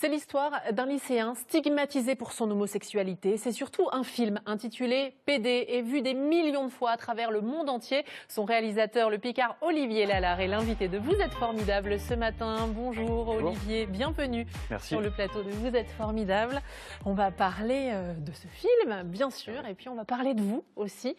C'est l'histoire d'un lycéen stigmatisé pour son homosexualité. C'est surtout un film intitulé PD et vu des millions de fois à travers le monde entier. Son réalisateur, le Picard Olivier Lalard, est l'invité de Vous êtes formidable ce matin. Bonjour Olivier, bienvenue sur le plateau de Vous êtes formidable. On va parler de ce film, bien sûr, et puis on va parler de vous aussi.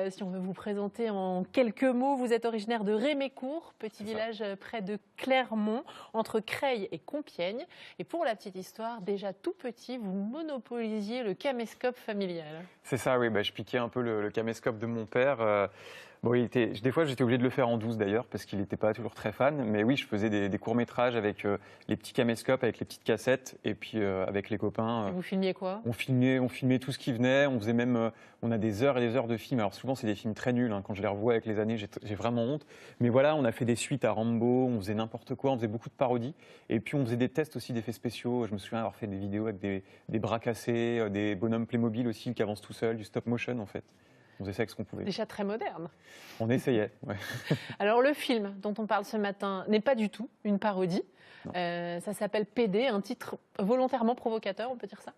Si on veut vous présenter en quelques mots, vous êtes originaire de Rémécourt, petit village près de Clermont, entre Creil et Compiègne. Et pour la petite histoire, déjà tout petit, vous monopolisiez le caméscope familial. C'est ça, oui. Je piquais un peu le caméscope de mon père. Des fois, j'étais obligé de le faire en douce d'ailleurs, parce qu'il n'était pas toujours très fan. Mais oui, je faisais des courts-métrages avec les petits caméscopes, avec les petites cassettes, et puis avec les copains. Vous filmiez quoi? On filmait tout ce qui venait. On faisait même, on a des heures et des heures de films. Alors souvent, c'est des films très nuls. Quand je les revois avec les années, j'ai vraiment honte. Mais voilà, on a fait des suites à Rambo, on faisait n'importe quoi, on faisait beaucoup de parodies. Et puis on faisait des tests aussi d'effets spéciaux. Je me souviens avoir fait des vidéos avec des bras cassés, des bonhommes Playmobil aussi qui avancent tout seuls, du stop motion en fait. On faisait ça avec ce qu'on pouvait. Déjà très moderne. On essayait, ouais. Alors le film dont on parle ce matin n'est pas du tout une parodie. Ça s'appelle PD, un titre volontairement provocateur, on peut dire ça?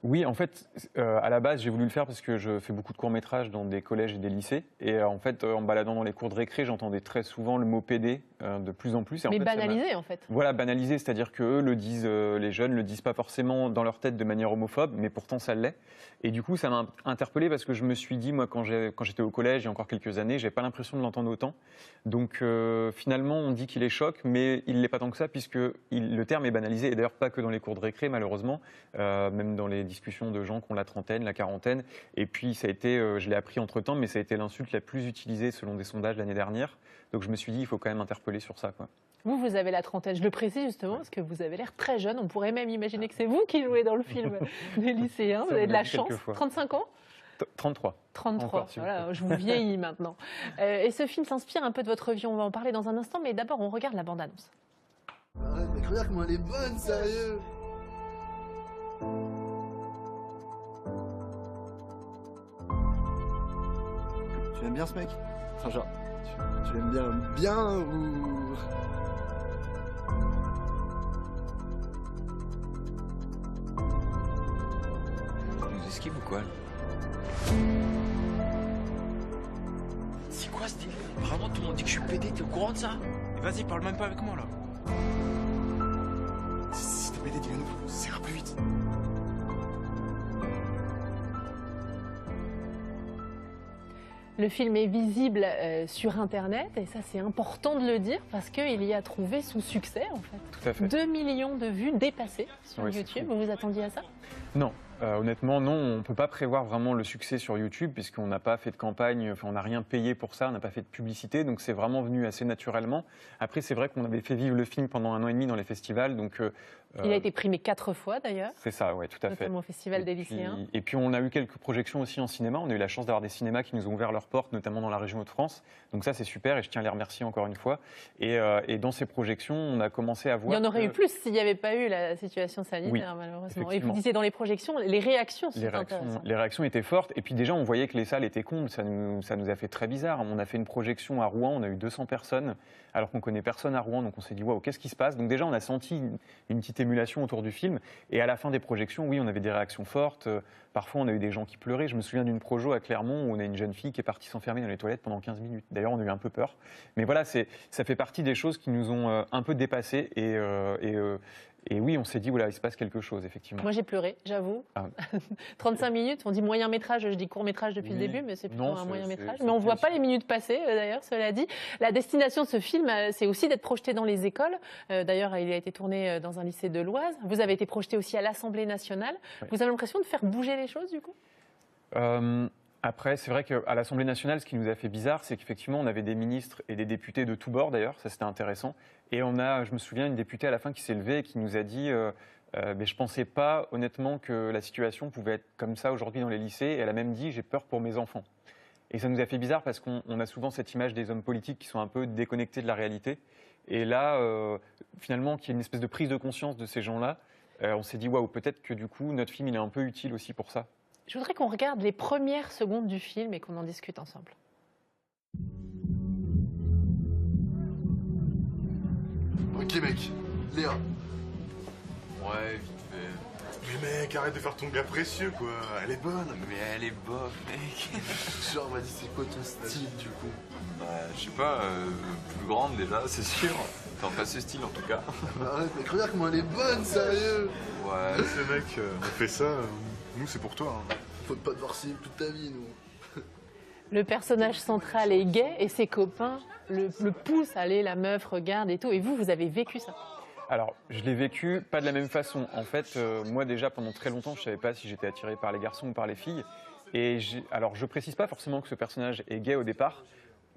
Oui, en fait, à la base, j'ai voulu le faire parce que je fais beaucoup de courts-métrages dans des collèges et des lycées. Et en fait, en me baladant dans les cours de récré, j'entendais très souvent le mot PD de plus en plus. Et mais banalisé, en fait. Voilà, banalisé, c'est-à-dire qu'eux le disent, les jeunes le disent pas forcément dans leur tête de manière homophobe, mais pourtant ça l'est. Et du coup, ça m'a interpellé parce que je me suis dit, moi, quand j'étais au collège il y a encore quelques années, j'avais pas l'impression de l'entendre autant. Donc finalement, on dit qu'il est choc, mais il l'est pas tant que ça, puisque le terme est banalisé. Et d'ailleurs, pas que dans les cours de récré, malheureusement, même dans les discussions de gens qui ont la trentaine, la quarantaine. Et puis, ça a été, je l'ai appris entre-temps, mais ça a été l'insulte la plus utilisée selon des sondages l'année dernière. Donc, je me suis dit, il faut quand même interpeller sur ça, quoi. Vous avez la trentaine. Je le précise justement parce que vous avez l'air très jeune. On pourrait même imaginer que c'est vous qui jouez dans le film des lycéens. Vous avez de la chance. 35 ans 33. 33, voilà, je vous vieillis maintenant. Et ce film s'inspire un peu de votre vie. On va en parler dans un instant, mais d'abord, on regarde la bande-annonce. Arrête, mec, regarde comment elle est bonne, sérieux. Tu aimes bien ce mec? Enfin, genre, tu l'aimes bien ou... Tu nous esquives ou quoi? C'est quoi ce délire? Vraiment, tout le monde dit que je suis pédé, t'es au courant de ça? Et vas-y, parle même pas avec moi là. Si t'es pédé, dis-le-nous, ça ira plus vite. Le film est visible sur Internet, et ça c'est important de le dire, parce qu'il y a trouvé son succès en fait. Tout à fait. 2 millions de vues dépassées sur YouTube, vous vous attendiez à ça? Non. Honnêtement, non, on ne peut pas prévoir vraiment le succès sur YouTube puisqu'on n'a pas fait de campagne, on n'a rien payé pour ça, on n'a pas fait de publicité, donc c'est vraiment venu assez naturellement. Après, c'est vrai qu'on avait fait vivre le film pendant 1 an et demi dans les festivals. Donc, il a été primé 4 fois d'ailleurs. C'est ça, oui, tout à fait. Notamment au Festival des lycéens. Et puis on a eu quelques projections aussi en cinéma, on a eu la chance d'avoir des cinémas qui nous ont ouvert leurs portes, notamment dans la région Hauts-de-France. Donc ça c'est super et je tiens à les remercier encore une fois. Et dans ces projections, on a commencé à voir... Il y en aurait eu plus s'il n'y avait pas eu la situation sanitaire, malheureusement. Et vous disiez dans les projections, les réactions sont intéressantes. Les réactions étaient fortes. Et puis déjà, on voyait que les salles étaient combles. Ça nous a fait très bizarre. On a fait une projection à Rouen, on a eu 200 personnes, alors qu'on connaît personne à Rouen. Donc on s'est dit, waouh, qu'est-ce qui se passe? Donc déjà, on a senti une petite émulation autour du film. Et à la fin des projections, oui, on avait des réactions fortes. Parfois, on a eu des gens qui pleuraient. Je me souviens d'une projo à Clermont où on a une jeune fille qui est partie s'enfermer dans les toilettes pendant 15 minutes. D'ailleurs, on a eu un peu peur. Mais voilà, ça fait partie des choses qui nous ont un peu dépassés. Et oui, on s'est dit, voilà, il se passe quelque chose, effectivement. Moi, j'ai pleuré, j'avoue. 35 minutes, on dit moyen métrage, je dis court métrage depuis le début, mais c'est plutôt un moyen métrage. Mais on ne voit pas les minutes passer, d'ailleurs, cela dit. La destination de ce film, c'est aussi d'être projeté dans les écoles. D'ailleurs, il a été tourné dans un lycée de l'Oise. Vous avez été projeté aussi à l'Assemblée nationale. Oui. Vous avez l'impression de faire bouger les choses, du coup? Après, c'est vrai qu'à l'Assemblée nationale, ce qui nous a fait bizarre, c'est qu'effectivement, on avait des ministres et des députés de tous bords, d'ailleurs, ça c'était intéressant. Et on a, je me souviens, une députée à la fin qui s'est levée et qui nous a dit mais je ne pensais pas, honnêtement, que la situation pouvait être comme ça aujourd'hui dans les lycées. Et elle a même dit, j'ai peur pour mes enfants. Et ça nous a fait bizarre parce qu'on a souvent cette image des hommes politiques qui sont un peu déconnectés de la réalité. Et là, finalement, qu'il y ait une espèce de prise de conscience de ces gens-là, on s'est dit, waouh, peut-être que du coup, notre film, il est un peu utile aussi pour ça. Je voudrais qu'on regarde les premières secondes du film et qu'on en discute ensemble. Ok mec, Léa. Ouais, vite fait. Mais mec, arrête de faire ton gars précieux, quoi. Elle est bonne. Mais elle est bof, mec. Genre, vas-y, c'est quoi ton style du coup? Bah, je sais pas, plus grande déjà, c'est sûr. Enfin, pas ce style en tout cas. Arrête, mec, regarde comment elle est bonne, sérieux. Ouais. Ce mec, on fait ça, nous c'est pour toi. Hein. Faut pas devoir signer toute ta vie, nous. Le personnage central est gay et ses copains le poussent à aller, la meuf regarde et tout. Et vous avez vécu ça? Alors, je l'ai vécu pas de la même façon. En fait, moi déjà, pendant très longtemps, je savais pas si j'étais attiré par les garçons ou par les filles. Et alors, je précise pas forcément que ce personnage est gay au départ.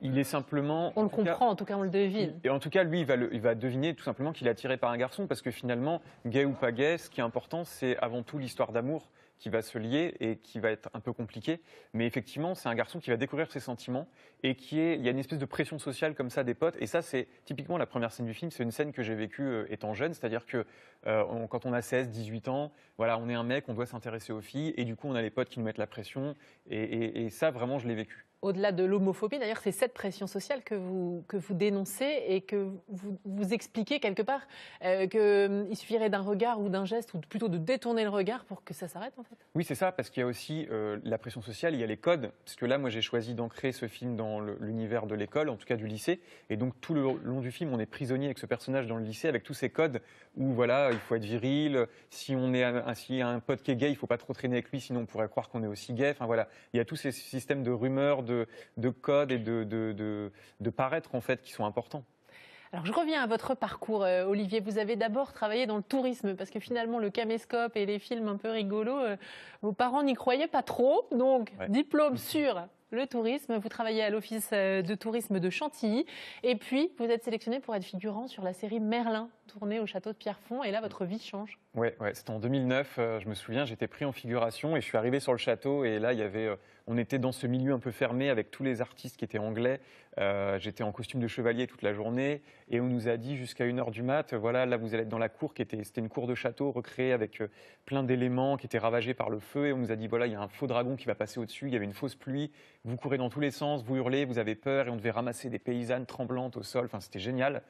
Il est simplement... On le comprend, en tout cas on le devine. Et en tout cas, lui, il va deviner tout simplement qu'il est attiré par un garçon parce que finalement, gay ou pas gay, ce qui est important, c'est avant tout l'histoire d'amour qui va se lier et qui va être un peu compliqué. Mais effectivement, c'est un garçon qui va découvrir ses sentiments et il y a une espèce de pression sociale comme ça des potes. Et ça, c'est typiquement la première scène du film. C'est une scène que j'ai vécue étant jeune. C'est-à-dire que quand on a 16, 18 ans, voilà, on est un mec, on doit s'intéresser aux filles. Et du coup, on a les potes qui nous mettent la pression. Et ça, vraiment, je l'ai vécu. Au-delà de l'homophobie, d'ailleurs, c'est cette pression sociale que vous dénoncez et que vous expliquez quelque part qu'il suffirait d'un regard ou d'un geste, ou plutôt de détourner le regard pour que ça s'arrête, en fait. Oui, c'est ça, parce qu'il y a aussi la pression sociale, il y a les codes. Parce que là, moi, j'ai choisi d'ancrer ce film dans l'univers de l'école, en tout cas du lycée. Et donc, tout le long du film, on est prisonnier avec ce personnage dans le lycée, avec tous ces codes où, voilà, il faut être viril. Si on est s'il y a un pote qui est gay, il ne faut pas trop traîner avec lui, sinon on pourrait croire qu'on est aussi gay. Enfin, voilà, il y a tous ces systèmes de rumeurs, de codes et de paraître, en fait, qui sont importants. Alors, je reviens à votre parcours, Olivier. Vous avez d'abord travaillé dans le tourisme, parce que finalement, le caméscope et les films un peu rigolos, vos parents n'y croyaient pas trop. Donc, ouais. Diplôme sur le tourisme. Vous travaillez à l'office de tourisme de Chantilly. Et puis, vous êtes sélectionné pour être figurant sur la série Merlin, tournée au château de Pierrefonds. Et là, votre vie change. Ouais, c'était en 2009. Je me souviens, j'étais pris en figuration et je suis arrivé sur le château. Et là, on était dans ce milieu un peu fermé avec tous les artistes qui étaient anglais. J'étais en costume de chevalier toute la journée et on nous a dit jusqu'à 1h du mat, voilà, là vous allez être dans la cour c'était une cour de château recréée avec plein d'éléments qui étaient ravagés par le feu et on nous a dit voilà, il y a un faux dragon qui va passer au-dessus, il y avait une fausse pluie, vous courez dans tous les sens, vous hurlez, vous avez peur et on devait ramasser des paysannes tremblantes au sol, enfin c'était génial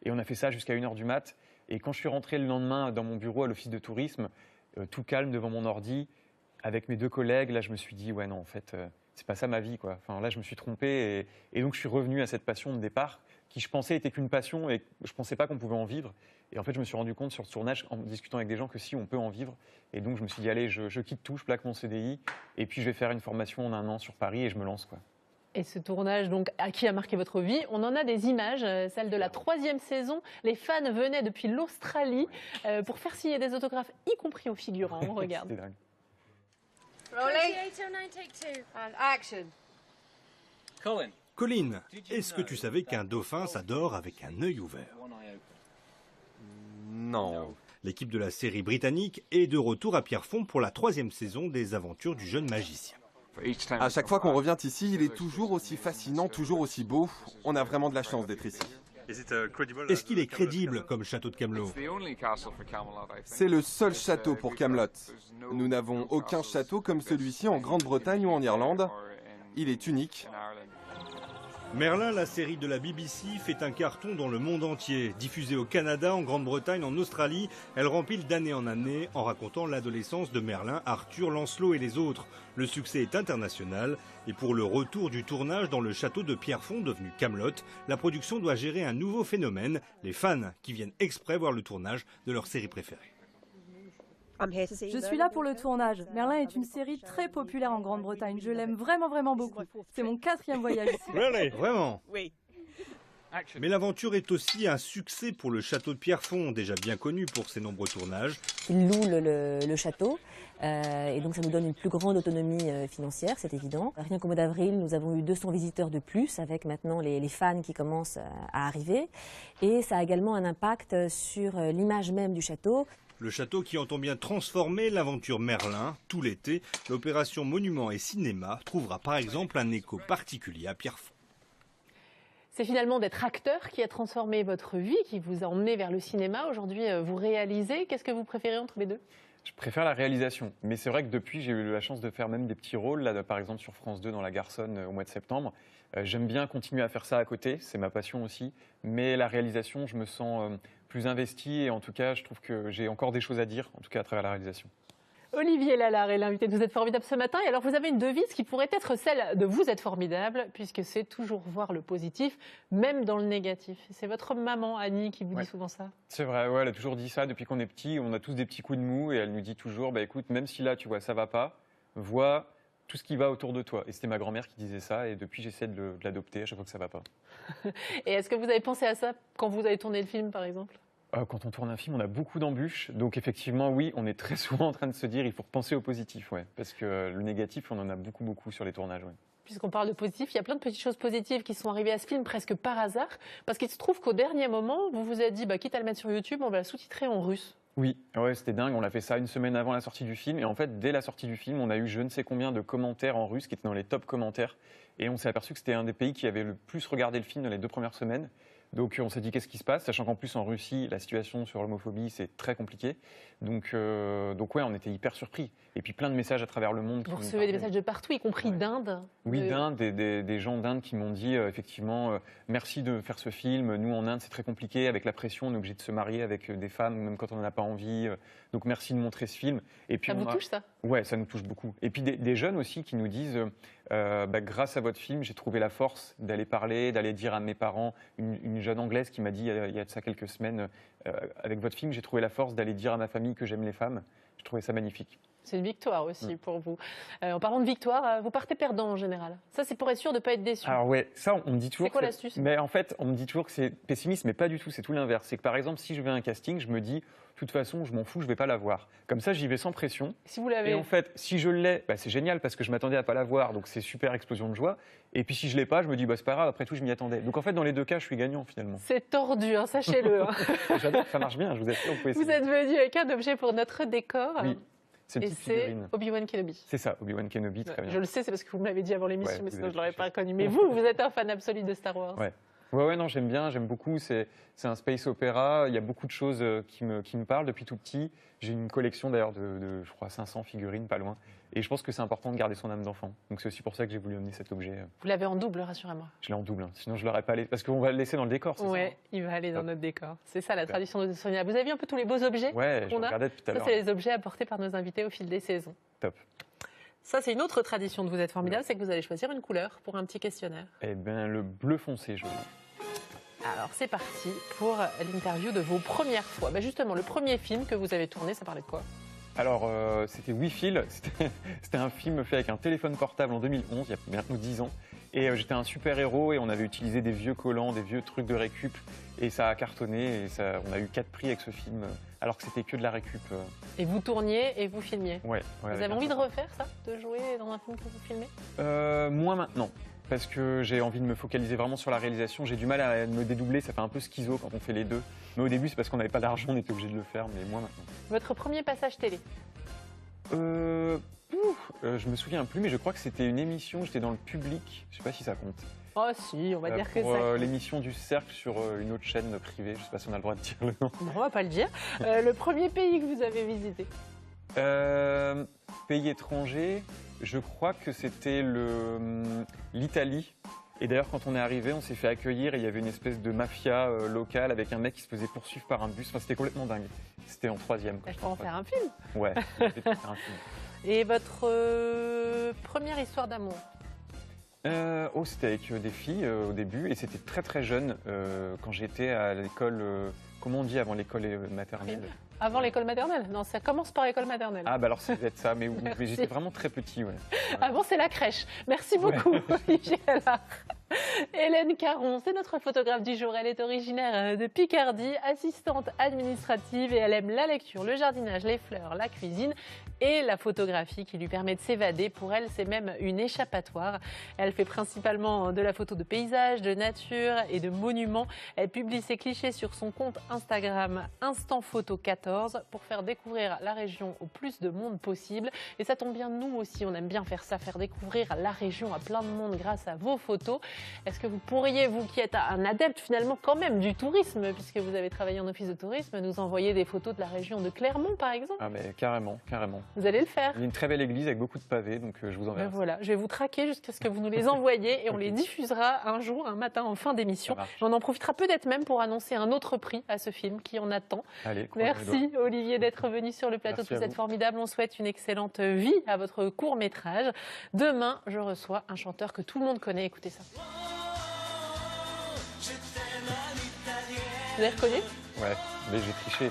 et on a fait ça jusqu'à 1h du mat et quand je suis rentré le lendemain dans mon bureau à l'office de tourisme, tout calme devant mon ordi, avec mes 2 collègues, là je me suis dit ouais non en fait c'est pas ça ma vie quoi. Enfin là je me suis trompé et donc je suis revenu à cette passion de départ qui je pensais était qu'une passion et je pensais pas qu'on pouvait en vivre et en fait je me suis rendu compte sur ce tournage en discutant avec des gens que si on peut en vivre et donc je me suis dit allez je quitte tout, je plaque mon CDI et puis je vais faire une formation en 1 an sur Paris et je me lance quoi. Et ce tournage, donc, qui a marqué votre vie, on en a des images, celle de la 3e saison. Les fans venaient depuis l'Australie pour faire signer des autographes, y compris aux figurants. On regarde. C'était dingue. Rolling. 2809, take 2. And action. Colin, est-ce que tu savais qu'un dauphin s'adore avec un œil ouvert? Non. L'équipe de la série britannique est de retour à Pierrefonds pour la 3e saison des aventures du jeune magicien. À chaque fois qu'on revient ici, il est toujours aussi fascinant, toujours aussi beau. On a vraiment de la chance d'être ici. Est-ce qu'il est crédible comme château de Camelot? C'est le seul château pour Camelot. Nous n'avons aucun château comme celui-ci en Grande-Bretagne ou en Irlande. Il est unique. Merlin, la série de la BBC, fait un carton dans le monde entier. Diffusée au Canada, en Grande-Bretagne, en Australie, elle rempile d'année en année en racontant l'adolescence de Merlin, Arthur, Lancelot et les autres. Le succès est international et pour le retour du tournage dans le château de Pierrefonds, devenu Camelot, la production doit gérer un nouveau phénomène, les fans qui viennent exprès voir le tournage de leur série préférée. Je suis là pour le tournage. Merlin est une série très populaire en Grande-Bretagne. Je l'aime vraiment beaucoup. C'est mon 4e voyage ici. Vraiment? Oui. Mais l'aventure est aussi un succès pour le château de Pierrefonds, déjà bien connu pour ses nombreux tournages. Ils louent le château et donc ça nous donne une plus grande autonomie financière, c'est évident. Rien qu'au mois d'avril, nous avons eu 200 visiteurs de plus avec maintenant les fans qui commencent à arriver. Et ça a également un impact sur l'image même du château. Le château qui entend bien transformer l'aventure Merlin. Tout l'été, l'opération Monument et Cinéma trouvera par exemple un écho particulier à Pierrefonds. C'est finalement d'être acteur qui a transformé votre vie, qui vous a emmené vers le cinéma. Aujourd'hui, vous réalisez. Qu'est-ce que vous préférez entre les deux? Je préfère la réalisation, mais c'est vrai que depuis, j'ai eu la chance de faire même des petits rôles, là, par exemple sur France 2 dans La Garçonne au mois de septembre. J'aime bien continuer à faire ça à côté, c'est ma passion aussi, mais la réalisation, je me sens plus investi et en tout cas, je trouve que j'ai encore des choses à dire, en tout cas à travers la réalisation. Olivier Lalard est l'invité de Vous êtes formidable ce matin. Et alors, vous avez une devise qui pourrait être celle de Vous êtes formidable, puisque c'est toujours voir le positif, même dans le négatif. C'est votre maman, Annie, qui vous dit souvent ça? C'est vrai, ouais, elle a toujours dit ça depuis qu'on est petit. On a tous des petits coups de mou et elle nous dit toujours, bah, écoute, même si là, tu vois, ça va pas, vois tout ce qui va autour de toi. Et c'était ma grand-mère qui disait ça et depuis, j'essaie de l'adopter à chaque fois que ça va pas. Et est-ce que vous avez pensé à ça quand vous avez tourné le film, par exemple? Quand on tourne un film, on a beaucoup d'embûches. Donc effectivement, oui, on est très souvent en train de se dire il faut repenser au positif. Ouais, parce que le négatif, on en a beaucoup sur les tournages. Ouais. Puisqu'on parle de positif, il y a plein de petites choses positives qui sont arrivées à ce film presque par hasard. Parce qu'il se trouve qu'au dernier moment, vous vous êtes dit, quitte à le mettre sur YouTube, on va le sous-titrer en russe. Oui, ouais, c'était dingue. On a fait ça une semaine avant la sortie du film. Et en fait, dès la sortie du film, on a eu je ne sais combien de commentaires en russe qui étaient dans les top commentaires. Et on s'est aperçu que c'était un des pays qui avait le plus regardé le film dans les 2 premières semaines. Donc on s'est dit qu'est-ce qui se passe, sachant qu'en plus en Russie, la situation sur l'homophobie, c'est très compliqué. Donc ouais, on était hyper surpris. Et puis plein de messages à travers le monde. Vous recevez des messages de partout, y compris d'Inde? Oui, d'Inde, des gens d'Inde qui m'ont dit effectivement merci de faire ce film. Nous en Inde, c'est très compliqué, avec la pression, on est obligé de se marier avec des femmes, même quand on n'en a pas envie. Donc merci de montrer ce film. Et puis, ça vous touche ça? Ouais, ça nous touche beaucoup. Et puis des jeunes aussi qui nous disent grâce à votre film, j'ai trouvé la force d'aller parler, d'aller dire à mes parents. Une jeune anglaise qui m'a dit il y a de ça quelques semaines, avec votre film, j'ai trouvé la force d'aller dire à ma famille que j'aime les femmes. Je trouvais ça magnifique. C'est une victoire aussi pour vous. En parlant de victoire, vous partez perdant en général. Ça, c'est pour être sûr de ne pas être déçu. Alors ouais, ça, on me dit toujours... C'est quoi l'astuce? Mais en fait, on me dit toujours que c'est pessimiste, mais pas du tout, c'est tout l'inverse. C'est que par exemple, si je vais à un casting, je me dis, de toute façon, je m'en fous, je ne vais pas l'avoir. Comme ça, j'y vais sans pression. Si vous l'avez... Et en fait, si je l'ai, c'est génial parce que je m'attendais à pas l'avoir, donc c'est super explosion de joie. Et puis si je l'ai pas, je me dis, c'est pas grave, après tout, je m'y attendais. Donc en fait, dans les 2 cas, je suis gagnant finalement. C'est tordu, sachez-le. J'adore, ça marche bien, je vous assure. Vous êtes venu avec un objet pour notre décor. Oui. Et c'est Obi-Wan Kenobi. C'est ça, Obi-Wan Kenobi, très bien. Je le sais, c'est parce que vous me l'avez dit avant l'émission, mais sinon je ne l'aurais pas reconnu. Mais vous êtes un fan absolu de Star Wars. Ouais, non, j'aime bien, j'aime beaucoup. C'est un space opéra. Il y a beaucoup de choses qui me parlent depuis tout petit. J'ai une collection d'ailleurs de, je crois, 500 figurines, pas loin. Et je pense que c'est important de garder son âme d'enfant. Donc c'est aussi pour ça que j'ai voulu amener cet objet. Vous l'avez en double, rassurez-moi. Je l'ai en double, sinon je ne l'aurais pas laissé. Parce qu'on va le laisser dans le décor, c'est ça? Oui, il va aller dans notre décor. C'est ça la tradition de Sonia. Vous avez vu un peu tous les beaux objets? Ouais, je regardais tout à l'heure. Ça, c'est les objets apportés par nos invités au fil des saisons. Top. Ça, c'est une autre tradition de Vous êtes formidable, c'est que vous allez choisir une couleur pour un petit questionnaire. Eh bien, le bleu foncé, je veux. Alors, c'est parti pour l'interview de vos premières fois. Justement, le premier film que vous avez tourné, ça parlait de quoi? Alors, c'était We Feel. C'était un film fait avec un téléphone portable en 2011, il y a maintenant 10 ans. Et j'étais un super-héros et on avait utilisé des vieux collants, des vieux trucs de récup. Et ça a cartonné et on a eu 4 prix avec ce film, alors que c'était que de la récup. Et vous tourniez et vous filmiez? Ouais. Vous avez envie de refaire ça? De jouer dans un film que vous filmez? Moins maintenant. Parce que j'ai envie de me focaliser vraiment sur la réalisation. J'ai du mal à me dédoubler, ça fait un peu schizo quand on fait les deux. Mais au début, c'est parce qu'on n'avait pas d'argent, on était obligé de le faire, mais moins maintenant. Votre premier passage télé? Je me souviens plus, mais je crois que c'était une émission, j'étais dans le public, je sais pas si ça compte. Oh si, on va dire que ça. L'émission du Cercle sur une autre chaîne privée, je sais pas si on a le droit de dire le nom. Non, on va pas le dire. Le premier pays que vous avez visité? Pays étranger, je crois que c'était l'Italie. Et d'ailleurs, quand on est arrivé, on s'est fait accueillir et il y avait une espèce de mafia locale avec un mec qui se faisait poursuivre par un bus. Enfin, c'était complètement dingue. C'était en 3e. Je peux en faire un film? Ouais, c'était faire un film. Et votre première histoire d'amour? C'était avec des filles au début et c'était très très jeune quand j'étais à l'école, comment on dit avant l'école maternelle? Avant l'école maternelle? Non, ça commence par l'école maternelle. Ah alors c'est peut-être ça, mais j'étais vraiment très petit. Ouais. Avant c'est la crèche. Merci beaucoup, Olivier Lalard. Hélène Caron, c'est notre photographe du jour. Elle est originaire de Picardie, assistante administrative et elle aime la lecture, le jardinage, les fleurs, la cuisine et la photographie qui lui permet de s'évader. Pour elle, c'est même une échappatoire. Elle fait principalement de la photo de paysages, de nature et de monuments. Elle publie ses clichés sur son compte Instagram Instant Photo 14 pour faire découvrir la région au plus de monde possible. Et ça tombe bien, nous aussi, on aime bien faire ça, faire découvrir la région à plein de monde grâce à vos photos. Est-ce que vous pourriez, vous qui êtes un adepte finalement quand même du tourisme, puisque vous avez travaillé en office de tourisme, nous envoyer des photos de la région de Clermont par exemple? Ah mais carrément, carrément. Vous allez le faire. Il y a une très belle église avec beaucoup de pavés, donc je vous enverrai. Ben voilà, je vais vous traquer jusqu'à ce que vous nous les envoyiez et on les diffusera un jour, un matin en fin d'émission. On en profitera peut-être même pour annoncer un autre prix à ce film qui en attend. Allez, merci Olivier d'être venu sur le plateau de Vous êtes formidable. On souhaite une excellente vie à votre court-métrage. Demain, je reçois un chanteur que tout le monde connaît. Écoutez ça. Vous avez reconnu? Ouais, mais j'ai triché.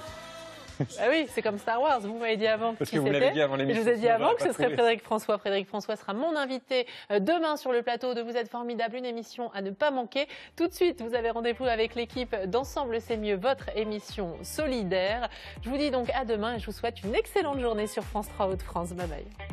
Ah oui, c'est comme Star Wars. Vous m'avez dit avant Parce que vous l'avez dit avant l'émission. Je vous ai dit avant que ce serait Frédéric François. Frédéric François sera mon invité demain sur le plateau de Vous êtes formidable, une émission à ne pas manquer. Tout de suite, vous avez rendez-vous avec l'équipe d'Ensemble c'est mieux, votre émission solidaire. Je vous dis donc à demain et je vous souhaite une excellente journée sur France 3 Hauts-de-France. Bye bye.